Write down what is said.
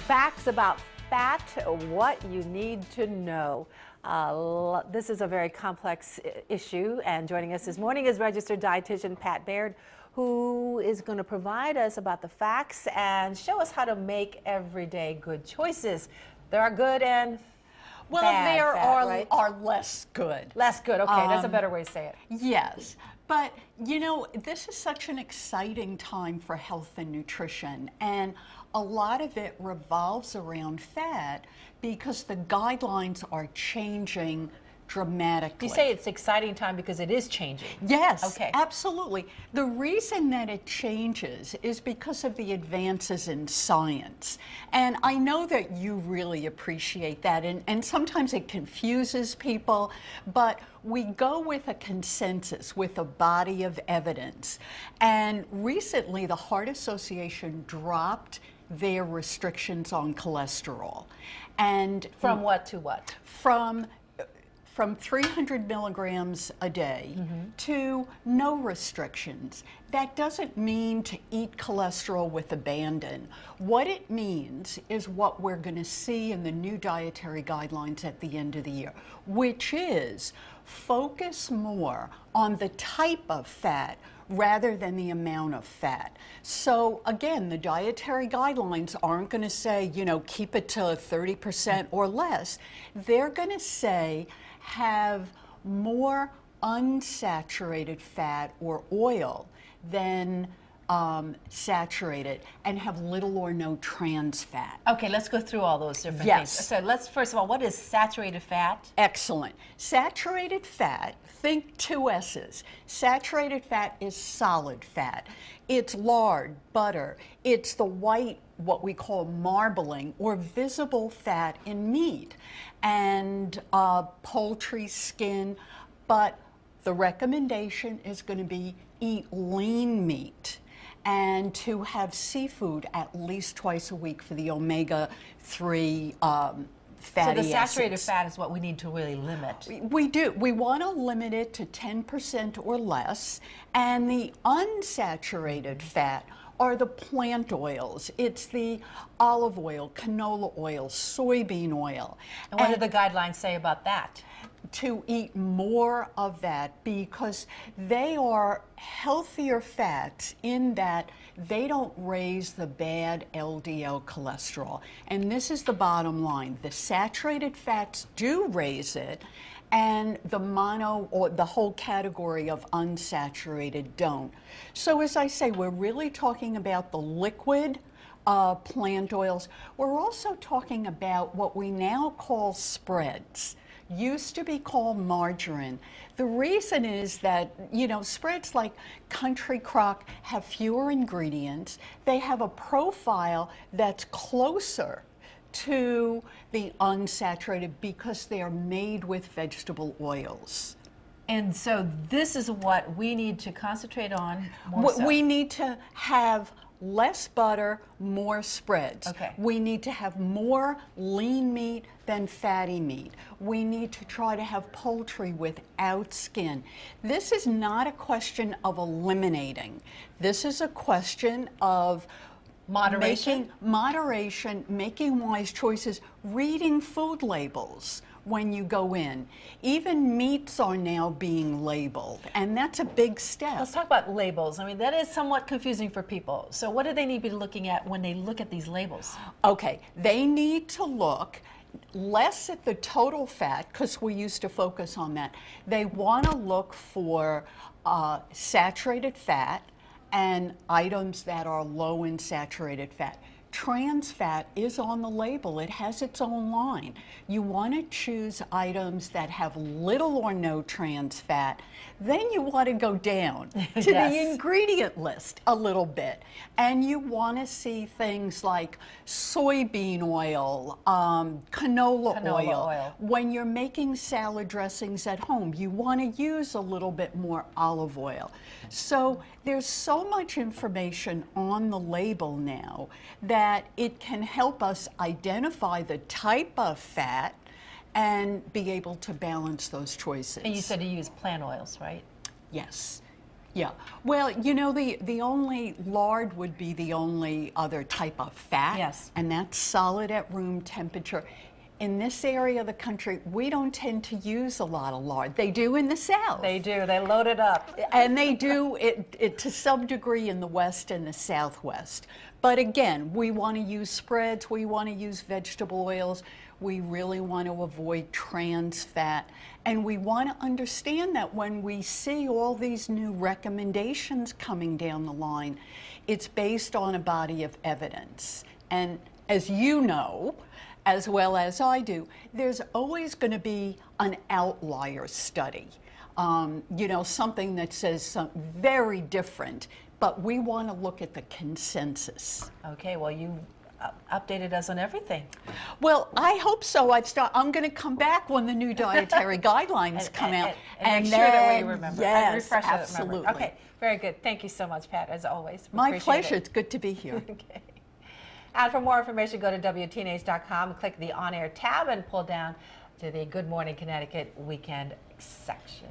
Facts about fat, what you need to know. This is a very complex issue, and joining us this morning is registered dietitian Pat Baird, who is going to provide us about the facts and show us how to make everyday good choices. There are good and bad fat, are less good. Less good, okay, that's a better way to say it. Yes, but you know, this is such an exciting time for health and nutrition, and a lot of it revolves around fat because the guidelines are changing dramatically. You say it's exciting time because it is changing. Yes, okay. Absolutely. The reason that it changes is because of the advances in science. And I know that you really appreciate that, and sometimes it confuses people, but we go with a consensus, with a body of evidence. And recently, the Heart Association dropped their restrictions on cholesterol. And from what to what? From 300 milligrams a day to no restrictions. That doesn't mean to eat cholesterol with abandon. What it means is what we're going to see in the new dietary guidelines at the end of the year, which is focus more on the type of fat rather than the amount of fat. So again, the dietary guidelines aren't going to say, you know, keep it to 30% or less. They're going to say have more unsaturated fat or oil than saturated, and have little or no trans fat. Okay, let's go through all those different things. So let's, first of all, what is saturated fat? Excellent. Saturated fat, think two S's. Saturated fat is solid fat. It's lard, butter, it's the white, what we call marbling or visible fat in meat, and poultry, skin, but the recommendation is going to be eat lean meat and to have seafood at least twice a week for the omega-3 fatty acids. So the saturated fat is what we need to really limit. We do. We want to limit it to 10% or less, and the unsaturated fat are the plant oils. It's the olive oil, canola oil, soybean oil. And what do the guidelines say about that? To eat more of that because they are healthier fats in that they don't raise the bad LDL cholesterol. And this is the bottom line. The saturated fats do raise it, and the mono or the whole category of unsaturated don't. So as I say, we're really talking about the liquid plant oils. We're also talking about what we now call spreads. Used to be called margarine. The reason is that, you know, spreads like Country Crock have fewer ingredients. They have a profile that's closer to the unsaturated because they are made with vegetable oils. And so this is what we need to concentrate on more so. We need to have less butter, more spreads. Okay. We need to have more lean meat than fatty meat. We need to try to have poultry without skin. This is not a question of eliminating. This is a question of moderation, making wise choices, reading food labels when you go in. Even meats are now being labeled, and that's a big step. Let's talk about labels. I mean, that is somewhat confusing for people. So what do they need to be looking at when they look at these labels? Okay, they need to look less at the total fat, because we used to focus on that. They want to look for saturated fat and items that are low in saturated fat. Trans fat is on the label. It has its own line. You want to choose items that have little or no trans fat. Then you want to go down to the ingredient list a little bit. And you want to see things like soybean oil, canola oil. When you're making salad dressings at home, you want to use a little bit more olive oil. So there's so much information on the label now that it can help us identify the type of fat and be able to balance those choices. And you said to use plant oils, right? Yes. Yeah. Well, you know, the only lard would be the only other type of fat. Yes. And that's solid at room temperature. In this area of the country, we don't tend to use a lot of lard. They do in the South. They do. They load it up. And they do it to some degree in the West and the Southwest. But again, we want to use spreads, we want to use vegetable oils, we really want to avoid trans fat, and we want to understand that when we see all these new recommendations coming down the line, it's based on a body of evidence. And as you know, as well as I do, there's always going to be an outlier study. You know, something that says something very different, but we want to look at the consensus. Okay, well, you updated us on everything. Well, I hope so. I'm going to come back when the new dietary guidelines come out. And make sure that we remember. Yes, and refresh it, absolutely. remember. Okay, very good. Thank you so much, Pat, as always. My Appreciate pleasure. it. It's good to be here. Okay. And for more information, go to WTNH.com, click the On Air tab, and pull down to the Good Morning Connecticut weekend section.